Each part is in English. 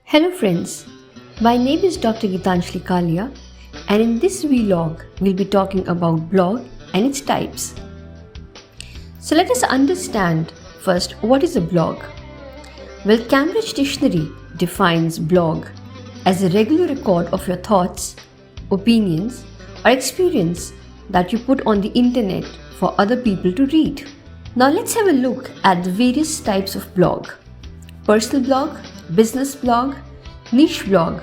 Hello friends, my name is Dr. Gitanjali Kalia, and in this vlog we'll be talking about blog and its types. So let us understand first what is a blog. Well, Cambridge Dictionary defines blog as a regular record of your thoughts, opinions or experience that you put on the internet for other people to read. Now let's have a look at the various types of blog. Personal blog, business blog, niche blog,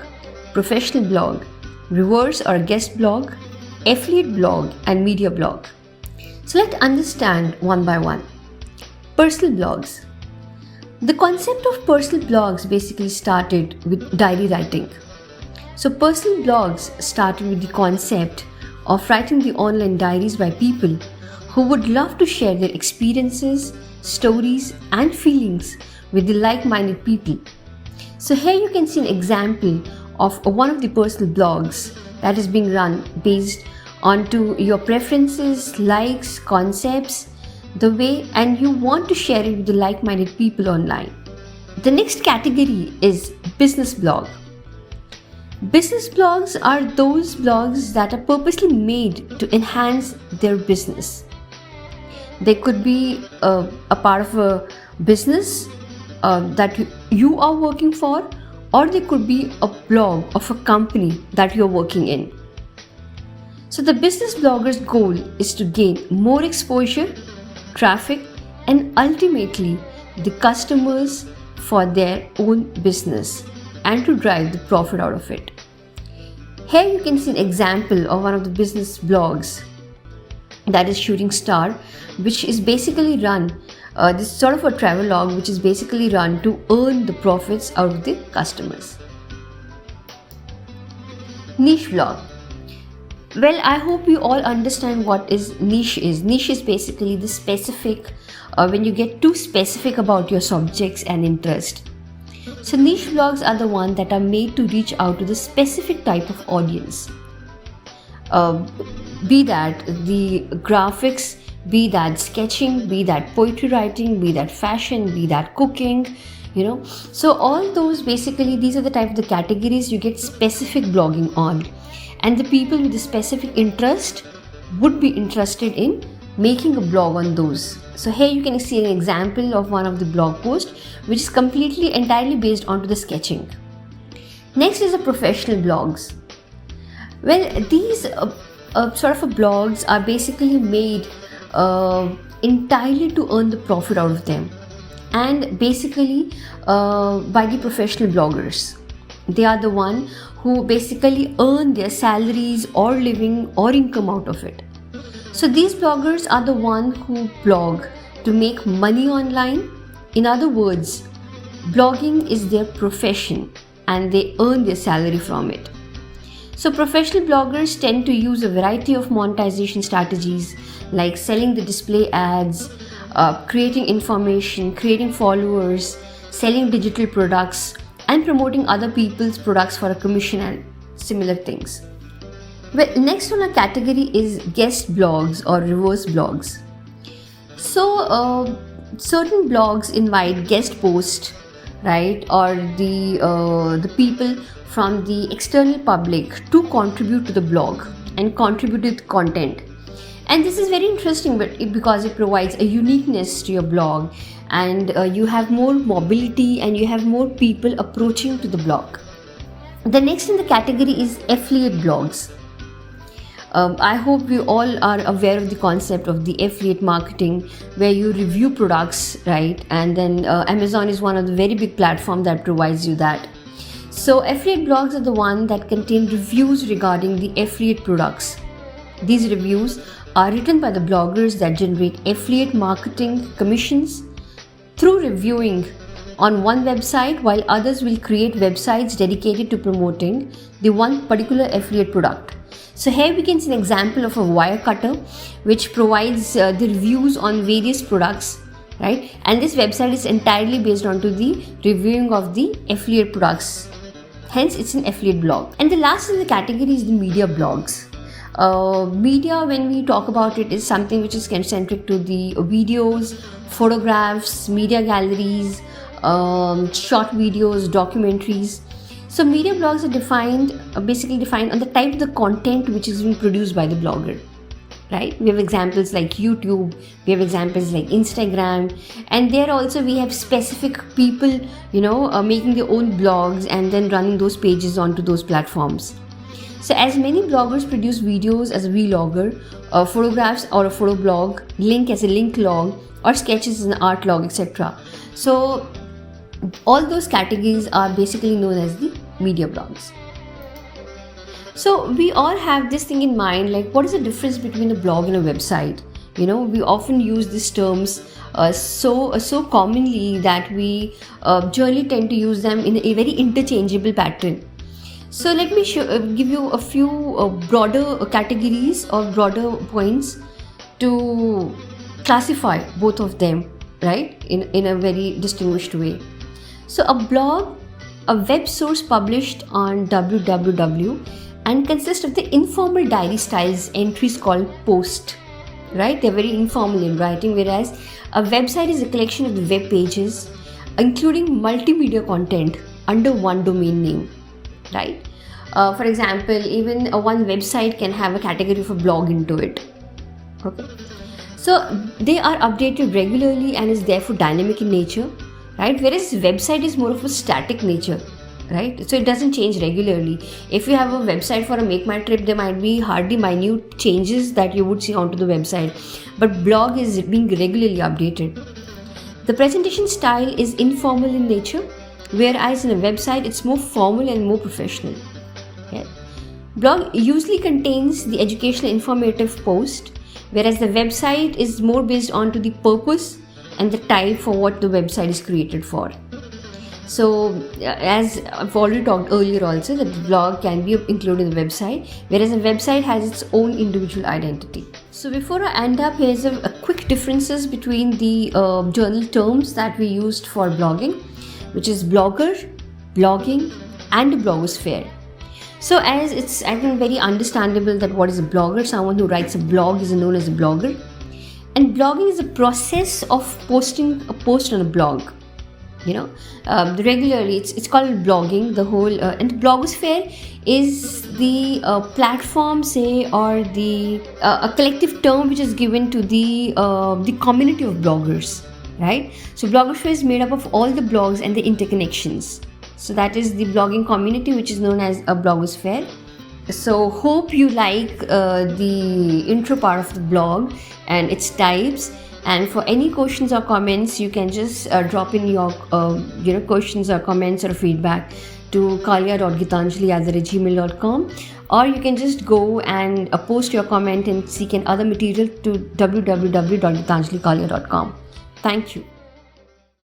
professional blog, reverse or guest blog, affiliate blog and media blog. So let's understand one by one. Personal blogs. The concept of personal blogs basically started with diary writing. So personal blogs started with the concept of writing the online diaries by people who would love to share their experiences, stories and feelings with the like-minded people. So here you can see an example of one of the personal blogs that is being run based onto your preferences, likes, concepts, the way, and you want to share it with the like-minded people online. The next category is business blog. Business blogs are those blogs that are purposely made to enhance their business. They could be a part of a business that you are working for, or they could be a blog of a company that you're working in. So the business blogger's goal is to gain more exposure, traffic, and ultimately the customers for their own business and to drive the profit out of it. Here you can see an example of one of the business blogs, that is Shooting Star, which is basically run, this is sort of a travel log which is basically run to earn the profits out of the customers. Niche blog. Well, I hope you all understand what is niche is. Niche is basically the specific, when you get too specific about your subjects and interest. So niche blogs are the ones that are made to reach out to the specific type of audience. Be that the graphics, be that sketching, be that poetry writing, be that fashion, be that cooking, So all those basically, these are the type of the categories you get specific blogging on. And the people with the specific interest would be interested in making a blog on those. So here you can see an example of one of the blog posts which is completely entirely based onto the sketching. Next is the professional blogs. Well, these sort of blogs are basically made entirely to earn the profit out of them, and basically by the professional bloggers. They are the one who basically earn their salaries or living or income out of it. So these bloggers are the one who blog to make money online. In other words, blogging is their profession and they earn their salary from it. So professional bloggers tend to use a variety of monetization strategies like selling the display ads, creating information, creating followers, selling digital products, and promoting other people's products for a commission and similar things. Well, next on our category is guest blogs or reverse blogs. So certain blogs invite guest posts, right, or the people from the external public to contribute to the blog and contribute to the content. And this is very interesting because it provides a uniqueness to your blog, and you have more mobility and you have more people approaching to the blog. The next in the category is affiliate blogs. I hope you all are aware of the concept of the affiliate marketing, where you review products, right? And then Amazon is one of the very big platforms that provides you that. So affiliate blogs are the one that contain reviews regarding the affiliate products. These reviews are written by the bloggers that generate affiliate marketing commissions through reviewing on one website, while others will create websites dedicated to promoting the one particular affiliate product. So here we can see an example of a wire cutter which provides the reviews on various products, right? And this website is entirely based onto the reviewing of the affiliate products. Hence, it's an affiliate blog. And the last in the category is the media blogs. Media, when we talk about it, is something which is centric to the videos, photographs, media galleries, short videos, documentaries. So media blogs are basically defined on the type of the content which is being produced by the blogger. Right? We have examples like YouTube, we have examples like Instagram, and there also we have specific people, making their own blogs and then running those pages onto those platforms. So as many bloggers produce videos as a vlogger, photographs or a photo blog, link as a link log, or sketches as an art log, etc. So all those categories are basically known as the media blogs. So we all have this thing in mind, like what is the difference between a blog and a website? We often use these terms so commonly that we generally tend to use them in a very interchangeable pattern. So let me give you a few broader categories or broader points to classify both of them, right, in a very distinguished way. So a blog, a web source published on www, and consists of the informal diary styles entries called post, right? They're very informal in writing, whereas a website is a collection of the web pages, including multimedia content under one domain name, right? For example, even one website can have a category of a blog into it. Okay, so they are updated regularly and is therefore dynamic in nature, right? Whereas website is more of a static nature, right? So it doesn't change regularly. If you have a website for a Make My Trip, there might be hardly minute changes that you would see onto the website, but blog is being regularly updated. The presentation style is informal in nature, whereas in a website it's more formal and more professional. Okay? Blog usually contains the educational informative post, whereas the website is more based on to the purpose and the type for what the website is created for. So as I've already talked earlier also, that the blog can be included in the website, whereas a website has its own individual identity. So before I end up, here's a quick differences between the journal terms that we used for blogging, which is blogger, blogging, and a blogosphere. So as it's, I think, very understandable that what is a blogger, someone who writes a blog is known as a blogger. And blogging is a process of posting a post on a blog. Regularly it's called blogging, the whole and the blogosphere is the platform, say, or the a collective term which is given to the community of bloggers, right? So blogosphere is made up of all the blogs and the interconnections. So that is the blogging community, which is known as a blogosphere. So hope you like the intro part of the blog and its types. And for any questions or comments, you can just drop in your questions or comments or feedback to kalia.gitanjali@gmail.com, or you can just go and post your comment and seek other material to www.gitanjalikalia.com. Thank you.